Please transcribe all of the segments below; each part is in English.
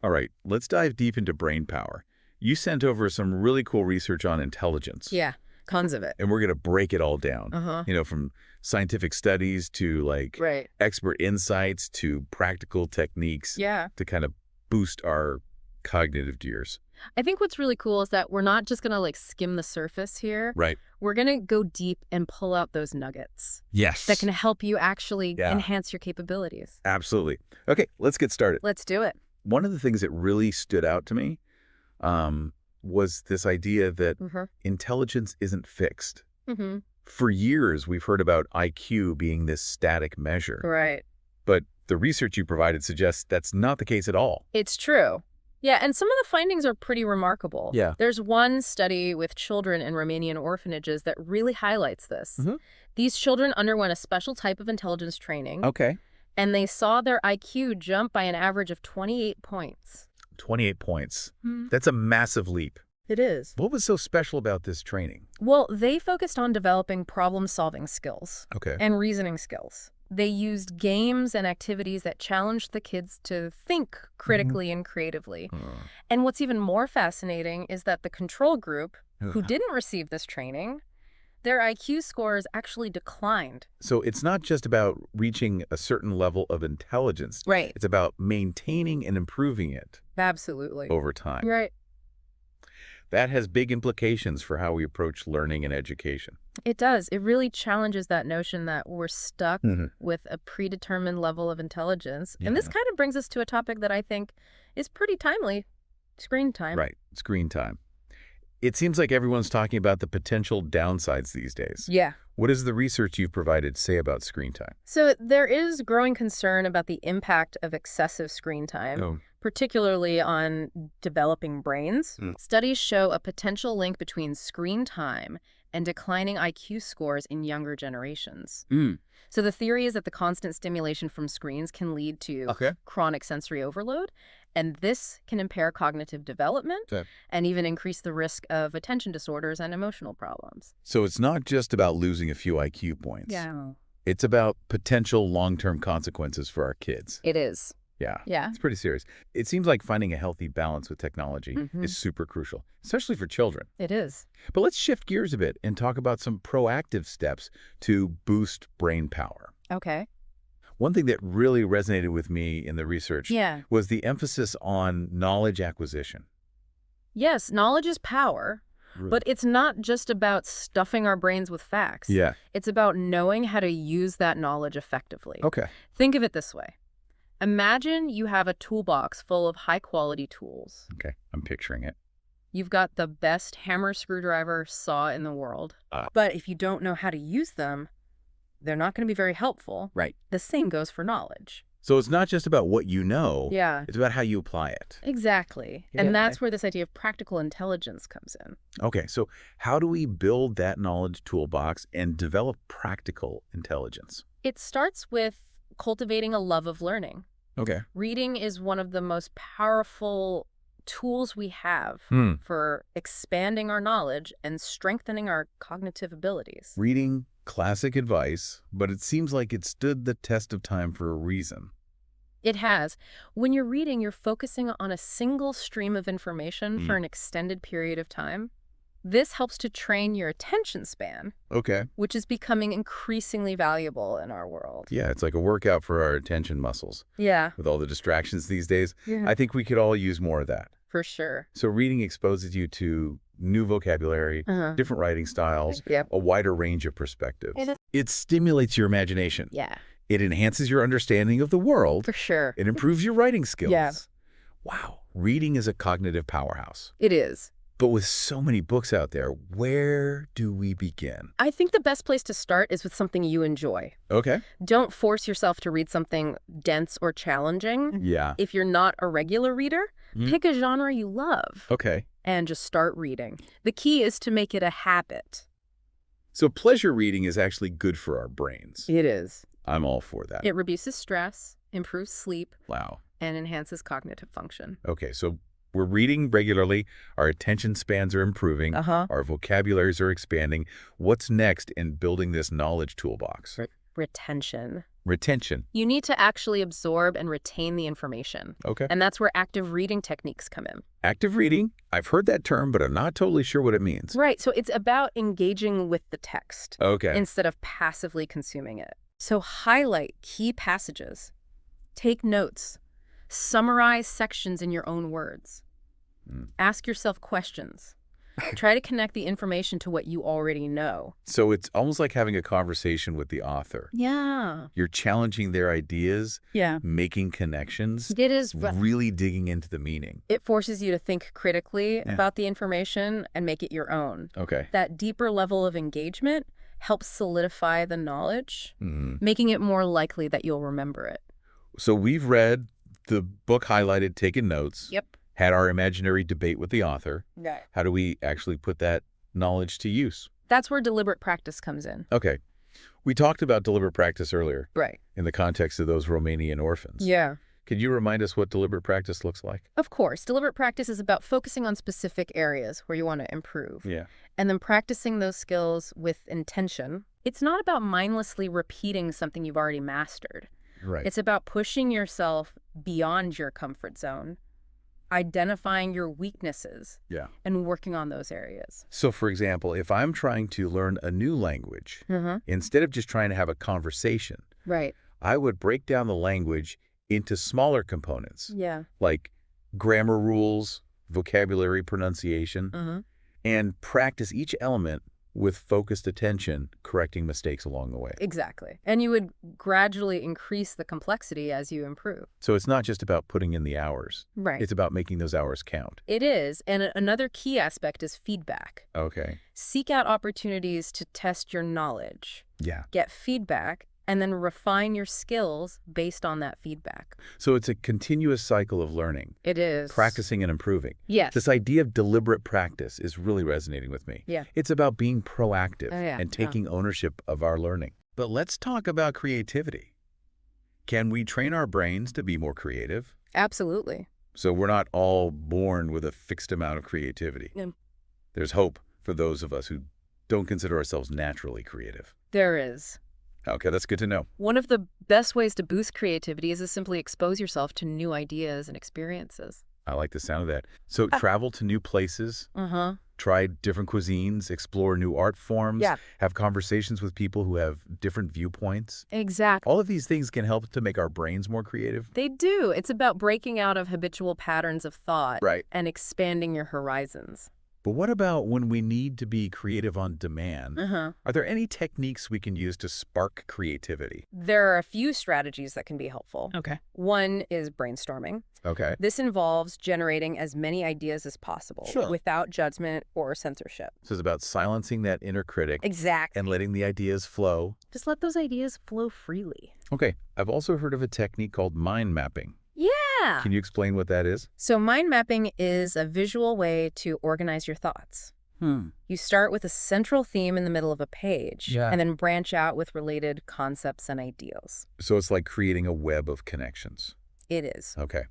All right, let's dive deep into brain power. You sent over some really cool research on intelligence. Yeah, tons of it. And we're going to break it all down. Uh-huh. From scientific studies to Right. expert insights to practical techniques Yeah. to kind of boost our cognitive gears. I think what's really cool is that we're not just going to skim the surface here. Right. We're going to go deep and pull out those nuggets Yes. that can help you actually Yeah. enhance your capabilities. Absolutely. Okay, let's get started. Let's do it. One of the things that really stood out to me was this idea that intelligence isn't fixed. Mm-hmm. For years, we've heard about IQ being this static measure. Right. But the research you provided suggests that's not the case at all. It's true. Yeah, and some of the findings are pretty remarkable. Yeah. There's one study with children in Romanian orphanages that really highlights this. Mm-hmm. These children underwent a special type of intelligence training. Okay. And they saw their IQ jump by an average of 28 points. 28 points. Hmm. That's a massive leap. It is. What was so special about this training? Well, they focused on developing problem-solving skills Okay. and reasoning skills. They used games and activities that challenged the kids to think critically and creatively. And what's even more fascinating is that the control group, who didn't receive this training, their IQ scores actually declined. So it's not just about reaching a certain level of intelligence. Right. It's about maintaining and improving it Absolutely. over time. Right. That has big implications for how we approach learning and education. It does. It really challenges that notion that we're stuck with a predetermined level of intelligence. Yeah. And this kind of brings us to a topic that I think is pretty timely, screen time. Right. Screen time. It seems like everyone's talking about the potential downsides these days. Yeah. What does the research you've provided say about screen time? So there is growing concern about the impact of excessive screen time, particularly on developing brains. Studies show a potential link between screen time and declining IQ scores in younger generations. So the theory is that the constant stimulation from screens can lead to chronic sensory overload, and this can impair cognitive development and even increase the risk of attention disorders and emotional problems. So it's not just about losing a few IQ points. Yeah. It's about potential long-term consequences for our kids. It is. Yeah. Yeah. It's pretty serious. It seems like finding a healthy balance with technology is super crucial, especially for children. It is. But let's shift gears a bit and talk about some proactive steps to boost brain power. Okay. One thing that really resonated with me in the research was the emphasis on knowledge acquisition. Yes, knowledge is power, but it's not just about stuffing our brains with facts. Yeah. It's about knowing how to use that knowledge effectively. Okay. Think of it this way. Imagine you have a toolbox full of high-quality tools. Okay, I'm picturing it. You've got the best hammer, screwdriver, saw in the world. But if you don't know how to use them, they're not going to be very helpful. Right. The same goes for knowledge. So it's not just about what you know. Yeah. It's about how you apply it. Exactly. Yeah. And that's where this idea of practical intelligence comes in. Okay, so how do we build that knowledge toolbox and develop practical intelligence? It starts with cultivating a love of learning. Okay. Reading is one of the most powerful tools we have for expanding our knowledge and strengthening our cognitive abilities. Reading, classic advice, but it seems like it stood the test of time for a reason. It has. When you're reading, you're focusing on a single stream of information for an extended period of time. This helps to train your attention span, which is becoming increasingly valuable in our world. Yeah, it's like a workout for our attention muscles. Yeah. With all the distractions these days, Yeah. I think we could all use more of that. For sure. So reading exposes you to new vocabulary, different writing styles, a wider range of perspectives. It stimulates your imagination. Yeah. It enhances your understanding of the world. For sure. It improves your writing skills. Yeah. Wow. Reading is a cognitive powerhouse. It is. But with so many books out there, where do we begin? I think the best place to start is with something you enjoy. Okay. Don't force yourself to read something dense or challenging. Yeah. If you're not a regular reader, pick a genre you love. Okay. And just start reading. The key is to make it a habit. So pleasure reading is actually good for our brains. It is. I'm all for that. It reduces stress, improves sleep, Wow. and enhances cognitive function. Okay, so we're reading regularly, our attention spans are improving, our vocabularies are expanding. What's next in building this knowledge toolbox? Right. Retention. Retention. You need to actually absorb and retain the information. Okay. And that's where active reading techniques come in. Active reading? I've heard that term, but I'm not totally sure what it means. Right. So it's about engaging with the text instead of passively consuming it. So highlight key passages. Take notes. Summarize sections in your own words. Ask yourself questions. Try to connect the information to what you already know. So it's almost like having a conversation with the author. Yeah. You're challenging their ideas, making connections, It is really digging into the meaning. It forces you to think critically about the information and make it your own. Okay. That deeper level of engagement helps solidify the knowledge, making it more likely that you'll remember it. So we've read the book highlighted, taken notes. Yep. Had our imaginary debate with the author. Right. How do we actually put that knowledge to use? That's where deliberate practice comes in. Okay. We talked about deliberate practice earlier. Right. In the context of those Romanian orphans. Yeah. Could you remind us what deliberate practice looks like? Of course. Deliberate practice is about focusing on specific areas where you want to improve. Yeah. And then practicing those skills with intention. It's not about mindlessly repeating something you've already mastered. Right. It's about pushing yourself beyond your comfort zone, identifying your weaknesses, and working on those areas. So, for example, if I'm trying to learn a new language, instead of just trying to have a conversation, I would break down the language into smaller components, like grammar rules, vocabulary, pronunciation, and practice each element with focused attention, correcting mistakes along the way. Exactly. And you would gradually increase the complexity as you improve. So it's not just about putting in the hours. Right. It's about making those hours count. It is. And another key aspect is feedback. Okay. Seek out opportunities to test your knowledge. Yeah. Get feedback, and then refine your skills based on that feedback. So it's a continuous cycle of learning. It is. Practicing and improving. Yes. This idea of deliberate practice is really resonating with me. Yeah. It's about being proactive and taking ownership of our learning. But let's talk about creativity. Can we train our brains to be more creative? Absolutely. So we're not all born with a fixed amount of creativity. There's hope for those of us who don't consider ourselves naturally creative. There is. Okay, that's good to know. One of the best ways to boost creativity is to simply expose yourself to new ideas and experiences. I like the sound of that. So travel to new places, try different cuisines, explore new art forms, have conversations with people who have different viewpoints. Exactly. All of these things can help to make our brains more creative. They do. It's about breaking out of habitual patterns of thought and expanding your horizons. But what about when we need to be creative on demand? Are there any techniques we can use to spark creativity? There are a few strategies that can be helpful. Okay. One is brainstorming. Okay. This involves generating as many ideas as possible without judgment or censorship. So it's about silencing that inner critic. Exactly. And letting the ideas flow. Just let those ideas flow freely. Okay. I've also heard of a technique called mind mapping. Yeah. Can you explain what that is? So mind mapping is a visual way to organize your thoughts. You start with a central theme in the middle of a page and then branch out with related concepts and ideals. So it's like creating a web of connections. It is. Okay.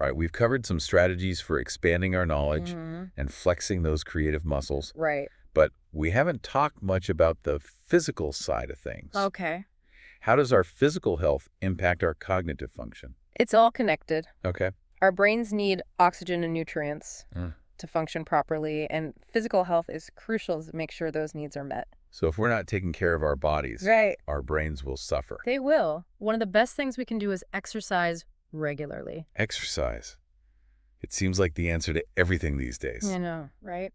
All right, we've covered some strategies for expanding our knowledge and flexing those creative muscles. Right. But we haven't talked much about the physical side of things. Okay. How does our physical health impact our cognitive function? It's all connected. Okay. Our brains need oxygen and nutrients to function properly, and physical health is crucial to make sure those needs are met. So if we're not taking care of our bodies, our brains will suffer. They will. One of the best things we can do is exercise regularly. Exercise. It seems like the answer to everything these days. I know, right?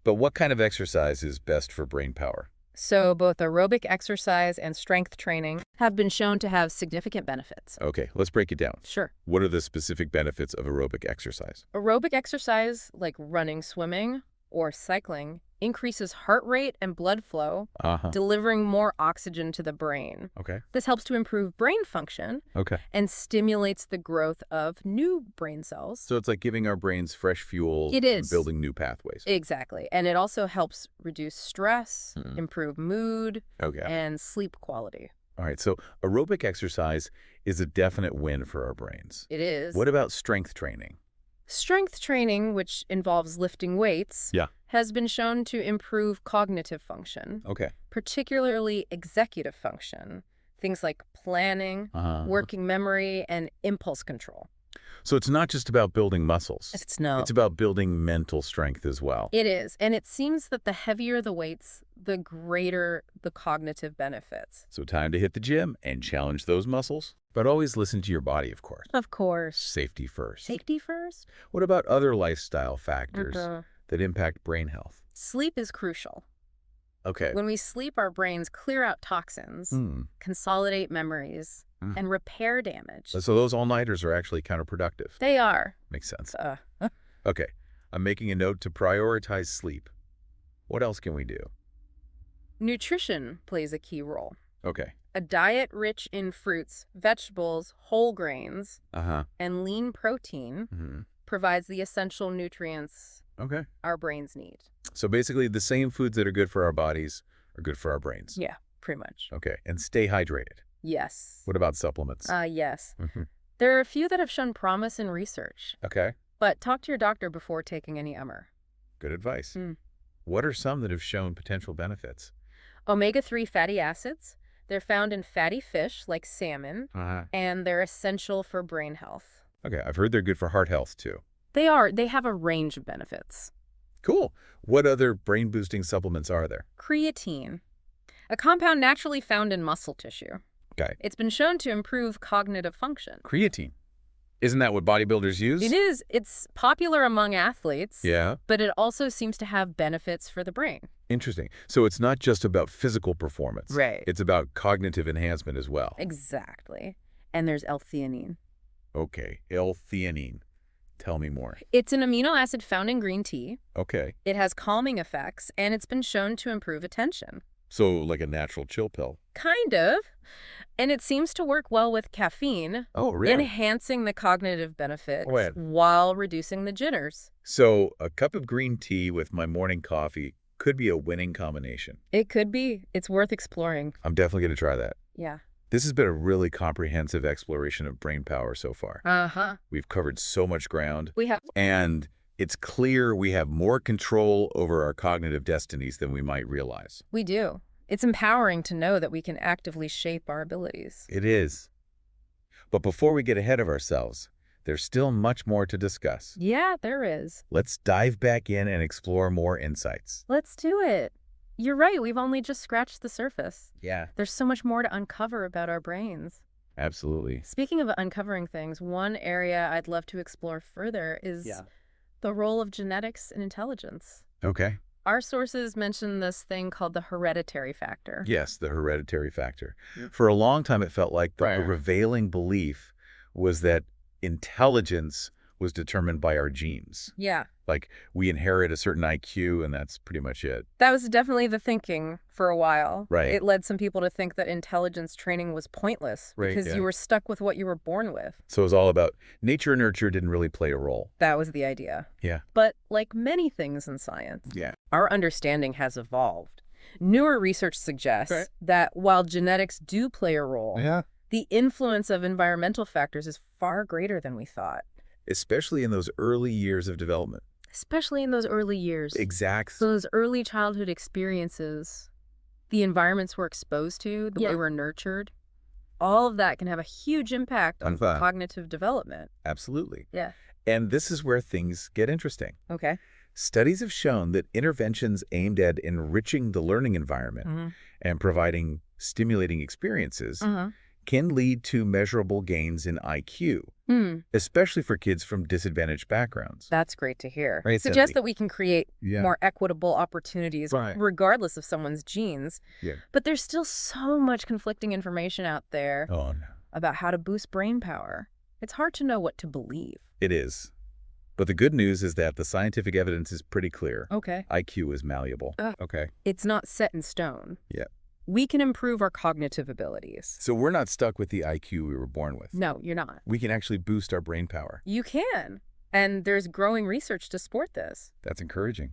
But what kind of exercise is best for brain power? So both aerobic exercise and strength training have been shown to have significant benefits. Okay, let's break it down. Sure. What are the specific benefits of aerobic exercise? Aerobic exercise, like running, swimming, or cycling, increases heart rate and blood flow, delivering more oxygen to the brain. Okay. This helps to improve brain function and stimulates the growth of new brain cells. So it's like giving our brains fresh fuel It is. and building new pathways. Exactly. And it also helps reduce stress, improve mood, Okay. and sleep quality. All right, so aerobic exercise is a definite win for our brains. It is. What about strength training? Strength training, which involves lifting weights, has been shown to improve cognitive function, particularly executive function, things like planning, working memory, and impulse control. So it's not just about building muscles. It's about building mental strength as well. It is, and it seems that the heavier the weights, the greater the cognitive benefits. So time to hit the gym and challenge those muscles. But always listen to your body, of course. Of course. Safety first. Safety first? What about other lifestyle factors that impact brain health? Sleep is crucial. Okay. When we sleep, our brains clear out toxins, consolidate memories, and repair damage. So those all-nighters are actually counterproductive. They are. Makes sense. Okay. I'm making a note to prioritize sleep. What else can we do? Nutrition plays a key role. Okay. A diet rich in fruits, vegetables, whole grains, and lean protein provides the essential nutrients our brains need. So basically, the same foods that are good for our bodies are good for our brains. Yeah, pretty much. Okay. And stay hydrated. Yes. What about supplements? Yes. There are a few that have shown promise in research. Okay. But talk to your doctor before taking any Good advice. What are some that have shown potential benefits? Omega-3 fatty acids. They're found in fatty fish like salmon, and they're essential for brain health. Okay. I've heard they're good for heart health, too. They are. They have a range of benefits. Cool. What other brain-boosting supplements are there? Creatine, a compound naturally found in muscle tissue. Okay. It's been shown to improve cognitive function. Creatine. Isn't that what bodybuilders use? It is. It's popular among athletes. Yeah. But it also seems to have benefits for the brain. Interesting. So it's not just about physical performance. Right. It's about cognitive enhancement as well. Exactly. And there's L-theanine. Okay. L-theanine. Tell me more. It's an amino acid found in green tea. Okay. It has calming effects, and it's been shown to improve attention. So like a natural chill pill? Kind of. And it seems to work well with caffeine. Oh, really? Enhancing the cognitive benefits while reducing the jitters. So a cup of green tea with my morning coffee could be a winning combination. It could be. It's worth exploring. I'm definitely going to try that. Yeah. This has been a really comprehensive exploration of brain power so far. We've covered so much ground. We have. And it's clear we have more control over our cognitive destinies than we might realize. We do. It's empowering to know that we can actively shape our abilities. It is. But before we get ahead of ourselves, there's still much more to discuss. Yeah, there is. Let's dive back in and explore more insights. Let's do it. You're right. We've only just scratched the surface. Yeah. There's so much more to uncover about our brains. Absolutely. Speaking of uncovering things, one area I'd love to explore further is the role of genetics in intelligence. Okay. Our sources mention this thing called the hereditary factor. Yes, the hereditary factor. For a long time, it felt like the prevailing belief was that intelligence was determined by our genes. Yeah. Like we inherit a certain IQ and that's pretty much it. That was definitely the thinking for a while. Right. It led some people to think that intelligence training was pointless because you were stuck with what you were born with. So it was all about nature and nurture didn't really play a role. That was the idea. Yeah. But like many things in science, our understanding has evolved. Newer research suggests that while genetics do play a role, the influence of environmental factors is far greater than we thought. Especially in those early years of development. Especially in those early years. Exactly. So those early childhood experiences, the environments we're exposed to, the way we're nurtured, all of that can have a huge impact on cognitive development. Absolutely. Yeah. And this is where things get interesting. Okay. Studies have shown that interventions aimed at enriching the learning environment and providing stimulating experiences can lead to measurable gains in IQ, especially for kids from disadvantaged backgrounds. That's great to hear. Right, Suggests that we can create more equitable opportunities regardless of someone's genes. Yeah. But there's still so much conflicting information out there about how to boost brain power. It's hard to know what to believe. It is. But the good news is that the scientific evidence is pretty clear. Okay. IQ is malleable. Okay. It's not set in stone. Yeah. We can improve our cognitive abilities. So we're not stuck with the IQ we were born with. No, you're not. We can actually boost our brain power. You can. And there's growing research to support this. That's encouraging.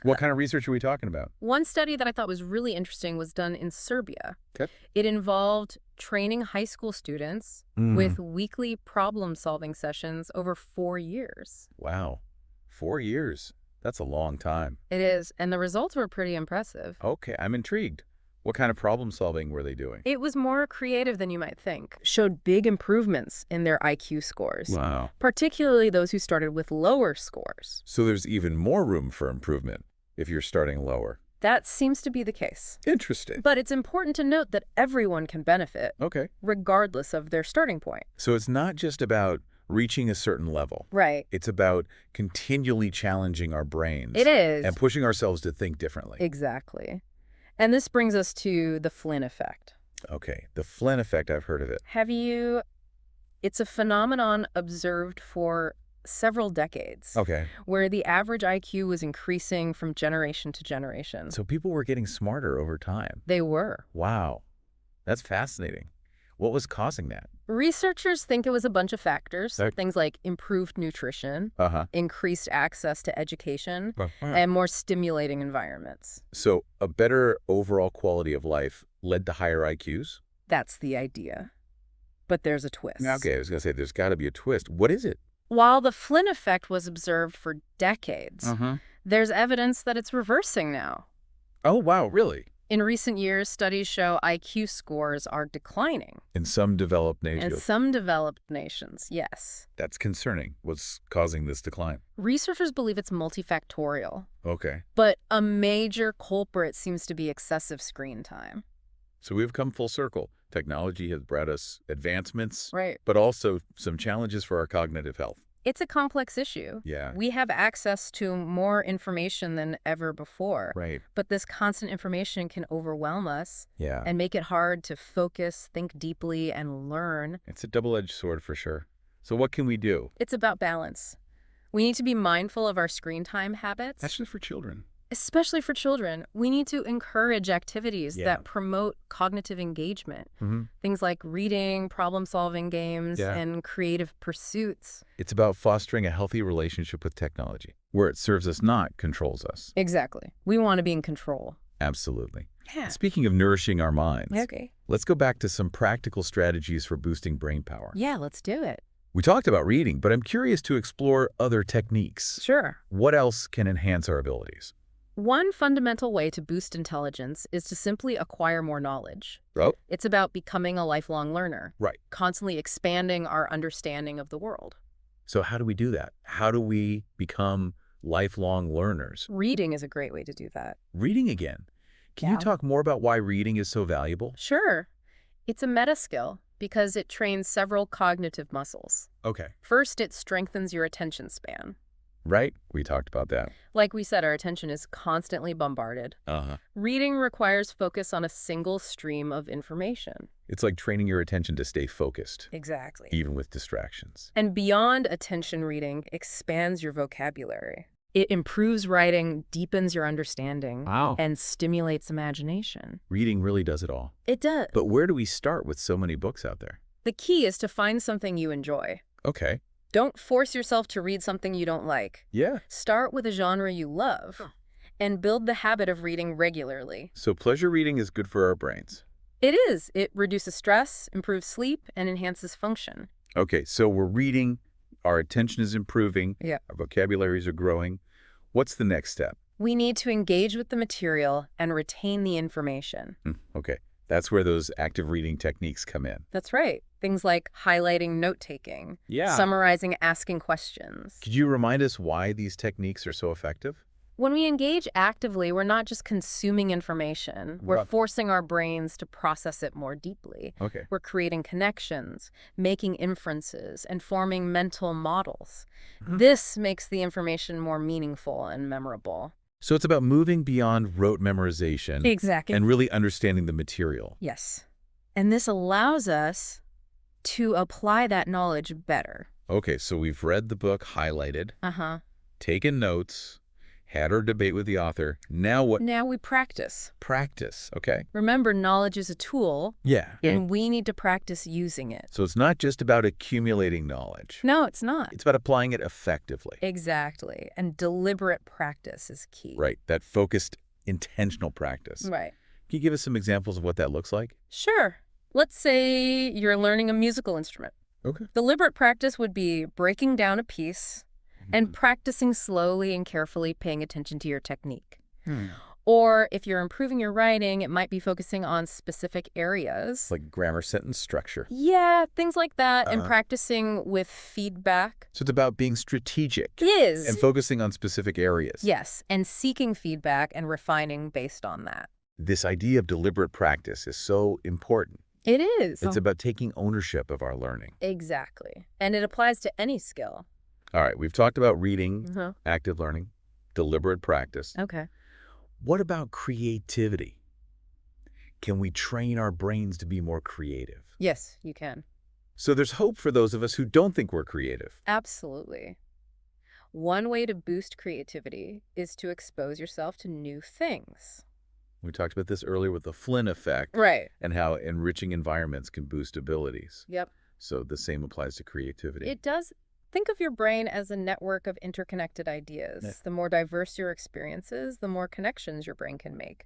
What kind of research are we talking about? One study that I thought was really interesting was done in Serbia. Okay. It involved training high school students with weekly problem-solving sessions over 4 years. Wow. 4 years. That's a long time. It is, and the results were pretty impressive. Okay, I'm intrigued. What kind of problem solving were they doing? It was more creative than you might think. Showed big improvements in their IQ scores. Wow. Particularly those who started with lower scores. So there's even more room for improvement if you're starting lower. That seems to be the case. Interesting. But it's important to note that everyone can benefit. Okay. Regardless of their starting point. So it's not just about reaching a certain level. Right. It's about continually challenging our brains. It is. And pushing ourselves to think differently. Exactly. And this brings us to the Flynn effect. Okay, the Flynn effect, I've heard of it. It's a phenomenon observed for several decades. Okay. Where the average IQ was increasing from generation to generation. So people were getting smarter over time. They were. Wow. That's fascinating. What was causing that? Researchers think it was a bunch of factors, things like improved nutrition, increased access to education, and more stimulating environments. So a better overall quality of life led to higher IQs? That's the idea. But there's a twist. Okay, I was going to say there's got to be a twist. What is it? While the Flynn effect was observed for decades, there's evidence that it's reversing now. Oh, wow, really? In recent years, studies show IQ scores are declining. In some developed nations? In some developed nations, yes. That's concerning. What's causing this decline? Researchers believe it's multifactorial. Okay. But a major culprit seems to be excessive screen time. So we've come full circle. Technology has brought us advancements, right, but also some challenges for our cognitive health. It's a complex issue. Yeah. We have access to more information than ever before. Right. But this constant information can overwhelm us. Yeah. And make it hard to focus, think deeply, and learn. It's a double-edged sword for sure. So what can we do? It's about balance. We need to be mindful of our screen time habits. That's just for children. Especially for children, we need to encourage activities that promote cognitive engagement. Things like reading, problem-solving games, and creative pursuits. It's about fostering a healthy relationship with technology, where it serves us, not controls us. Exactly. We want to be in control. Absolutely. Yeah. Speaking of nourishing our minds, okay, let's go back to some practical strategies for boosting brain power. Yeah, let's do it. We talked about reading, but I'm curious to explore other techniques. Sure. What else can enhance our abilities? One fundamental way to boost intelligence is to simply acquire more knowledge. Oh. It's about becoming a lifelong learner. Right. Constantly expanding our understanding of the world. So how do we do that? How do we become lifelong learners? Reading is a great way to do that. Reading again. Can you talk more about why reading is so valuable? Sure. It's a meta skill because it trains several cognitive muscles. Okay. First, it strengthens your attention span. Right? We talked about that. Like we said, our attention is constantly bombarded. Reading requires focus on a single stream of information. It's like training your attention to stay focused. Exactly. Even with distractions. And beyond attention reading expands your vocabulary. It improves writing, deepens your understanding, and stimulates imagination. Reading really does it all. It does. But where do we start with so many books out there? The key is to find something you enjoy. Okay. Don't force yourself to read something you don't like. Yeah. Start with a genre you love and build the habit of reading regularly. So pleasure reading is good for our brains. It is. It reduces stress, improves sleep, and enhances function. Okay, so we're reading, our attention is improving, our vocabularies are growing. What's the next step? We need to engage with the material and retain the information. Okay, that's where those active reading techniques come in. That's right. Things like highlighting, note-taking, summarizing, asking questions. Could you remind us why these techniques are so effective? When we engage actively, we're not just consuming information. We're forcing our brains to process it more deeply. Okay. We're creating connections, making inferences, and forming mental models. This makes the information more meaningful and memorable. So it's about moving beyond rote memorization. Exactly. And really understanding the material. Yes. And this allows us to apply that knowledge better. Okay, so we've read the book, highlighted, taken notes, had our debate with the author. Now what? Now we practice. Practice, okay. Remember, knowledge is a tool. Yeah. And we need to practice using it. So it's not just about accumulating knowledge. No, it's not. It's about applying it effectively. Exactly. And deliberate practice is key. Right, that focused, intentional practice. Right. Can you give us some examples of what that looks like? Sure. Let's say you're learning a musical instrument. Okay. Deliberate practice would be breaking down a piece, And practicing slowly and carefully, paying attention to your technique. Hmm. Or if you're improving your writing, it might be focusing on specific areas. Like grammar, sentence structure. Yeah, things like that, and practicing with feedback. So it's about being strategic. It is. And focusing on specific areas. Yes, and seeking feedback and refining based on that. This idea of deliberate practice is so important. It is. It's about taking ownership of our learning. Exactly. And it applies to any skill. All right, we've talked about reading, active learning, deliberate practice. Okay. What about creativity? Can we train our brains to be more creative? Yes, you can. So there's hope for those of us who don't think we're creative. Absolutely. One way to boost creativity is to expose yourself to new things. We talked about this earlier with the Flynn effect. Right. And how enriching environments can boost abilities. Yep. So the same applies to creativity. It does. Think of your brain as a network of interconnected ideas. Yeah. The more diverse your experiences, the more connections your brain can make.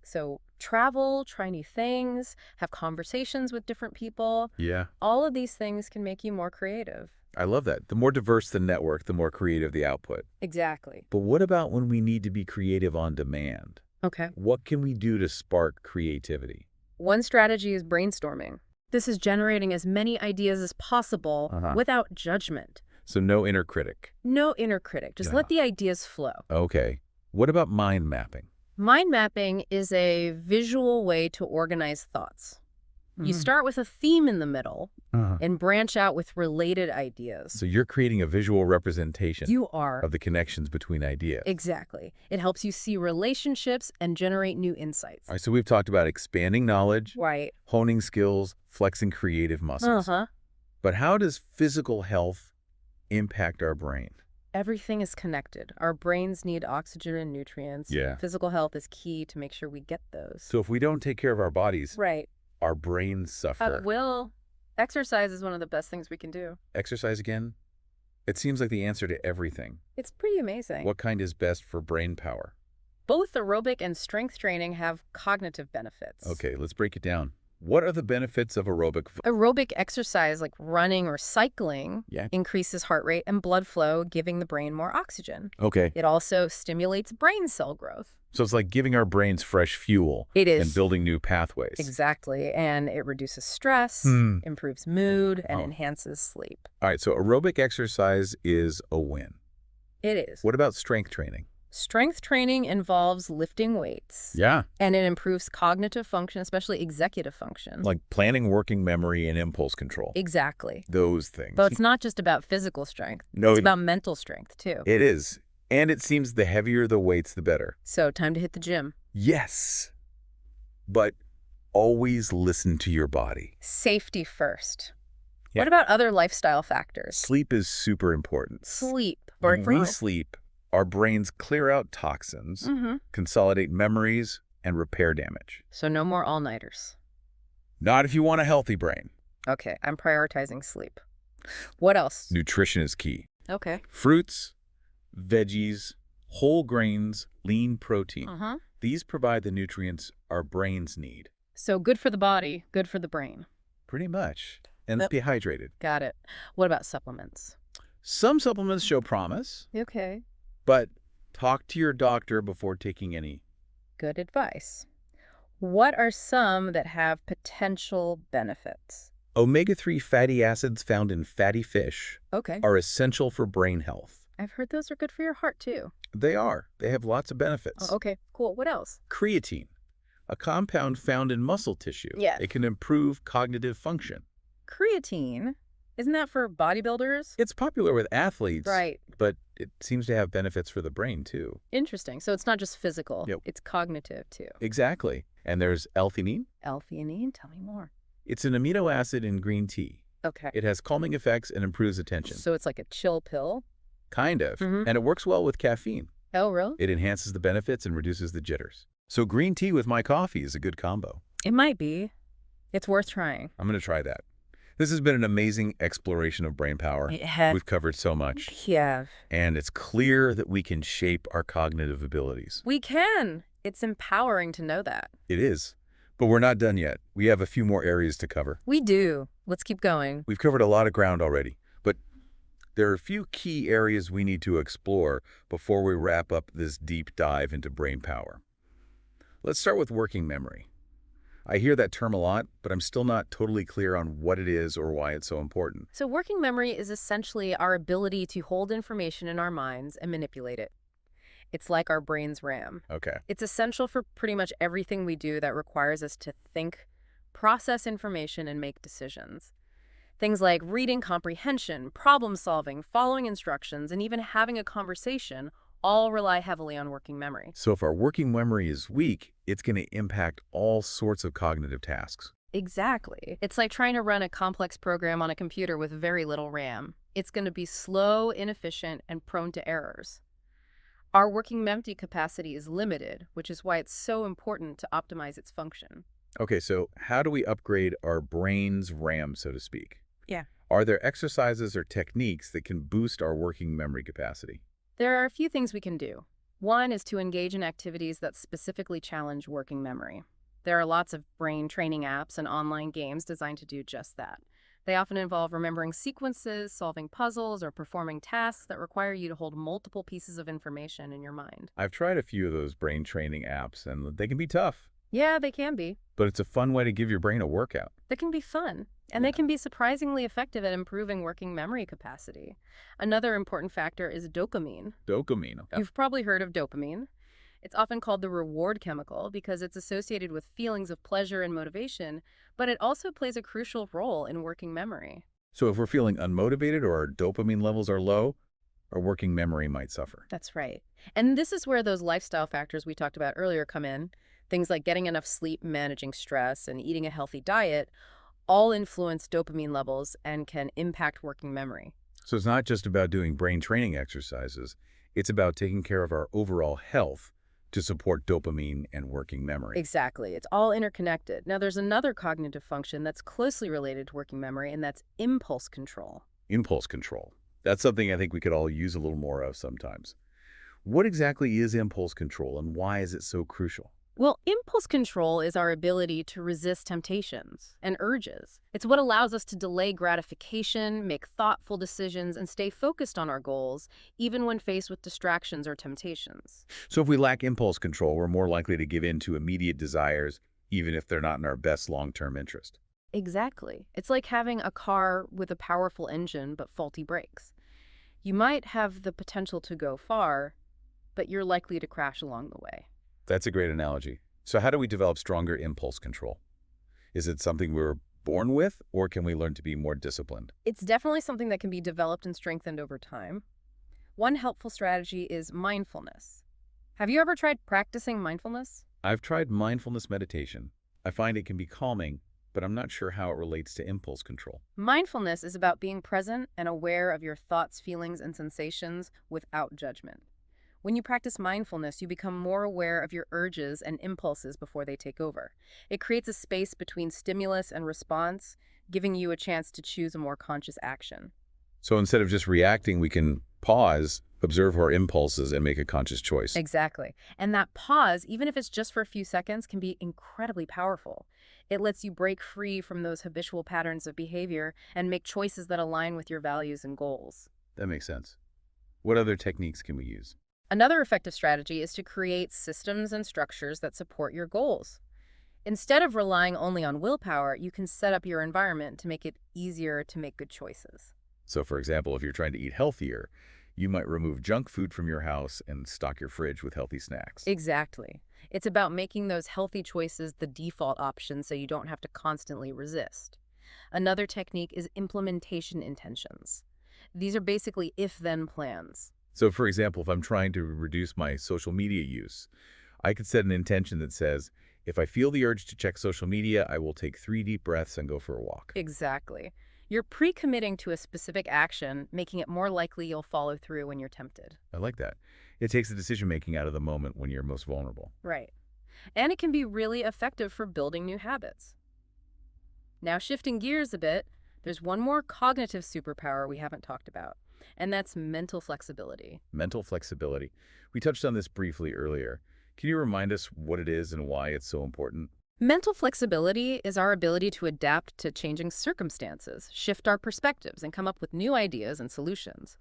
So travel, try new things, have conversations with different people. Yeah. All of these things can make you more creative. I love that. The more diverse the network, the more creative the output. Exactly. But what about when we need to be creative on demand? Okay. What can we do to spark creativity? One strategy is brainstorming. This is generating as many ideas as possible without judgment. So no inner critic. No inner critic. Just let the ideas flow. Okay. What about mind mapping? Mind mapping is a visual way to organize thoughts. You start with a theme in the middle and branch out with related ideas. So you're creating a visual representation of the connections between ideas. Exactly. It helps you see relationships and generate new insights. All right, so we've talked about expanding knowledge, Right. honing skills, flexing creative muscles. But how does physical health impact our brain? Everything is connected. Our brains need oxygen and nutrients. Yeah. Physical health is key to make sure we get those. So if we don't take care of our bodies, Right. our brains suffer. Exercise is one of the best things we can do. Exercise again? It seems like the answer to everything. It's pretty amazing. What kind is best for brain power? Both aerobic and strength training have cognitive benefits. Okay, let's break it down. What are the benefits of aerobic? Aerobic exercise like running or cycling increases heart rate and blood flow, giving the brain more oxygen. Okay. It also stimulates brain cell growth. So it's like giving our brains fresh fuel. It is. And building new pathways. Exactly. And it reduces stress, improves mood, and enhances sleep. All right, so aerobic exercise is a win. It is. What about strength training? Strength training involves lifting weights. Yeah. And it improves cognitive function, especially executive function. Like planning, working memory, and impulse control. Exactly. Those things. But it's not just about physical strength. No, it's about mental strength, too. It is. And it seems the heavier the weights, the better. So time to hit the gym. Yes. But always listen to your body. Safety first. Yeah. What about other lifestyle factors? Sleep is super important. Sleep. When we sleep, our brains clear out toxins, consolidate memories, and repair damage. So no more all-nighters. Not if you want a healthy brain. Okay, I'm prioritizing sleep. What else? Nutrition is key. Okay. Fruits, veggies, whole grains, lean protein. These provide the nutrients our brains need. So good for the body, good for the brain. Pretty much. And be hydrated. Got it. What about supplements? Some supplements show promise. Okay. But talk to your doctor before taking any. Good advice. What are some that have potential benefits? Omega-3 fatty acids found in fatty fish are essential for brain health. I've heard those are good for your heart, too. They are. They have lots of benefits. Oh, okay, cool. What else? Creatine, a compound found in muscle tissue. Yeah. It can improve cognitive function. Creatine? Isn't that for bodybuilders? It's popular with athletes. Right. But it seems to have benefits for the brain, too. Interesting. So it's not just physical. Yep. It's cognitive, too. Exactly. And there's L-theanine. L-theanine? Tell me more. It's an amino acid in green tea. Okay. It has calming effects and improves attention. So it's like a chill pill? Kind of. And it works well with caffeine. Oh, really? It enhances the benefits and reduces the jitters. So green tea with my coffee is a good combo. It might be. It's worth trying. I'm going to try that. This has been an amazing exploration of brain power. It has. We've covered so much. Yeah. And it's clear that we can shape our cognitive abilities. We can. It's empowering to know that. It is. But we're not done yet. We have a few more areas to cover. We do. Let's keep going. We've covered a lot of ground already. But There are a few key areas we need to explore before we wrap up this deep dive into brain power. Let's start with working memory. I hear that term a lot, but I'm still not totally clear on what it is or why it's so important. So working memory is essentially our ability to hold information in our minds and manipulate it. It's like our brain's RAM. Okay. It's essential for pretty much everything we do that requires us to think, process information, and make decisions. Things like reading comprehension, problem solving, following instructions, and even having a conversation all rely heavily on working memory. So if our working memory is weak, it's going to impact all sorts of cognitive tasks. Exactly. It's like trying to run a complex program on a computer with very little RAM. It's going to be slow, inefficient, and prone to errors. Our working memory capacity is limited, which is why it's so important to optimize its function. Okay, so how do we upgrade our brain's RAM, so to speak? Yeah. Are there exercises or techniques that can boost our working memory capacity? There are a few things we can do. One is to engage in activities that specifically challenge working memory. There are lots of brain training apps and online games designed to do just that. They often involve remembering sequences, solving puzzles, or performing tasks that require you to hold multiple pieces of information in your mind. I've tried a few of those brain training apps, and they can be tough, Yeah, they can be. but it's a fun way to give your brain a workout. They can be fun, and they can be surprisingly effective at improving working memory capacity. Another important factor is dopamine. Dopamine. Okay. You've probably heard of dopamine. It's often called the reward chemical because it's associated with feelings of pleasure and motivation, but it also plays a crucial role in working memory. So if we're feeling unmotivated or our dopamine levels are low, our working memory might suffer. That's right. And this is where those lifestyle factors we talked about earlier come in. Things like getting enough sleep, managing stress, and eating a healthy diet all influence dopamine levels and can impact working memory. So it's not just about doing brain training exercises, it's about taking care of our overall health to support dopamine and working memory. Exactly. It's all interconnected. Now, there's another cognitive function that's closely related to working memory, and that's impulse control. Impulse control. That's something I think we could all use a little more of sometimes. What exactly is impulse control and why is it so crucial? Well, impulse control is our ability to resist temptations and urges. It's what allows us to delay gratification, make thoughtful decisions, and stay focused on our goals, even when faced with distractions or temptations. So if we lack impulse control, we're more likely to give in to immediate desires, even if they're not in our best long-term interest. Exactly. It's like having a car with a powerful engine but faulty brakes. You might have the potential to go far, but you're likely to crash along the way. That's a great analogy. So how do we develop stronger impulse control? Is it something we're born with, or can we learn to be more disciplined? It's definitely something that can be developed and strengthened over time. One helpful strategy is mindfulness. Have you ever tried practicing mindfulness? I've tried mindfulness meditation. I find it can be calming, but I'm not sure how it relates to impulse control. Mindfulness is about being present and aware of your thoughts, feelings, and sensations without judgment. When you practice mindfulness, you become more aware of your urges and impulses before they take over. It creates a space between stimulus and response, giving you a chance to choose a more conscious action. So instead of just reacting, we can pause, observe our impulses, and make a conscious choice. Exactly. And that pause, even if it's just for a few seconds, can be incredibly powerful. It lets you break free from those habitual patterns of behavior and make choices that align with your values and goals. That makes sense. What other techniques can we use? Another effective strategy is to create systems and structures that support your goals. Instead of relying only on willpower, you can set up your environment to make it easier to make good choices. So for example, if you're trying to eat healthier, you might remove junk food from your house and stock your fridge with healthy snacks. Exactly. It's about making those healthy choices the default option so you don't have to constantly resist. Another technique is implementation intentions. These are basically if-then plans. So for example, if I'm trying to reduce my social media use, I could set an intention that says, if I feel the urge to check social media, I will take 3 deep breaths and go for a walk. Exactly. You're pre-committing to a specific action, making it more likely you'll follow through when you're tempted. I like that. It takes the decision-making out of the moment when you're most vulnerable. Right. And it can be really effective for building new habits. Now, shifting gears a bit, there's one more cognitive superpower we haven't talked about, and that's mental flexibility. Mental flexibility. We touched on this briefly earlier. Can you remind us what it is and why it's so important? Mental flexibility is our ability to adapt to changing circumstances, shift our perspectives, and come up with new ideas and solutions.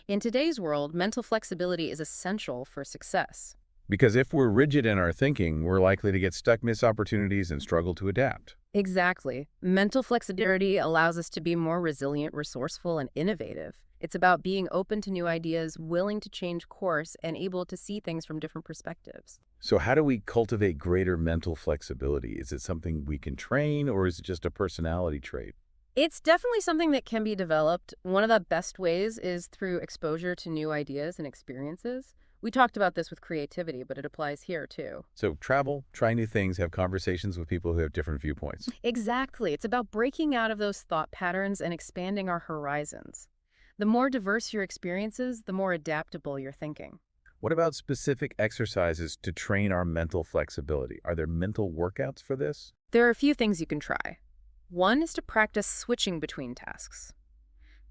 In today's world, mental flexibility is essential for success. Because if we're rigid in our thinking, we're likely to get stuck, miss opportunities, and struggle to adapt. Exactly. Mental flexibility allows us to be more resilient, resourceful, and innovative. It's about being open to new ideas, willing to change course, and able to see things from different perspectives. So how do we cultivate greater mental flexibility? Is it something we can train, or is it just a personality trait? It's definitely something that can be developed. One of the best ways is through exposure to new ideas and experiences. We talked about this with creativity, but it applies here too. So travel, try new things, have conversations with people who have different viewpoints. Exactly. It's about breaking out of those thought patterns and expanding our horizons. The more diverse your experiences, the more adaptable your thinking. What about specific exercises to train our mental flexibility? Are there mental workouts for this? There are a few things you can try. One is to practice switching between tasks.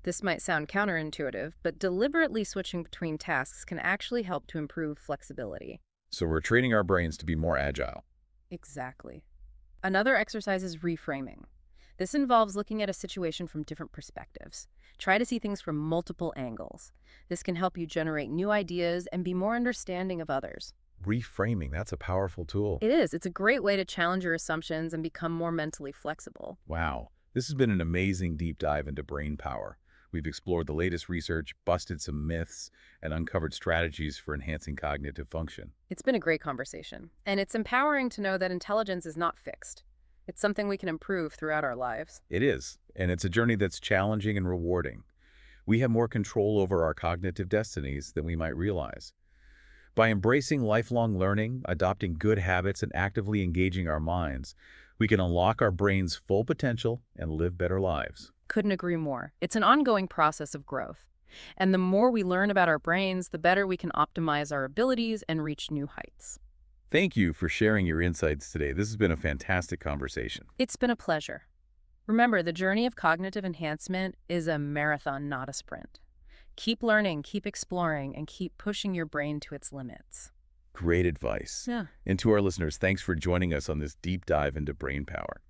This might sound counterintuitive, but deliberately switching between tasks can actually help to improve flexibility. So we're training our brains to be more agile. Exactly. Another exercise is reframing. This involves looking at a situation from different perspectives. Try to see things from multiple angles. This can help you generate new ideas and be more understanding of others. Reframing, that's a powerful tool. It is. It's a great way to challenge your assumptions and become more mentally flexible. Wow. This has been an amazing deep dive into brain power. We've explored the latest research, busted some myths, and uncovered strategies for enhancing cognitive function. It's been a great conversation, and it's empowering to know that intelligence is not fixed. It's something we can improve throughout our lives. It is, and it's a journey that's challenging and rewarding. We have more control over our cognitive destinies than we might realize. By embracing lifelong learning, adopting good habits, and actively engaging our minds, we can unlock our brain's full potential and live better lives. Couldn't agree more. It's an ongoing process of growth. And the more we learn about our brains, the better we can optimize our abilities and reach new heights. Thank you for sharing your insights today. This has been a fantastic conversation. It's been a pleasure. Remember, the journey of cognitive enhancement is a marathon, not a sprint. Keep learning, keep exploring, and keep pushing your brain to its limits. Great advice. Yeah. And to our listeners, thanks for joining us on this deep dive into brain power.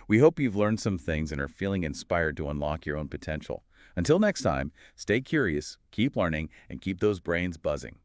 We hope you've learned some things and are feeling inspired to unlock your own potential. Until next time, stay curious, keep learning, and keep those brains buzzing.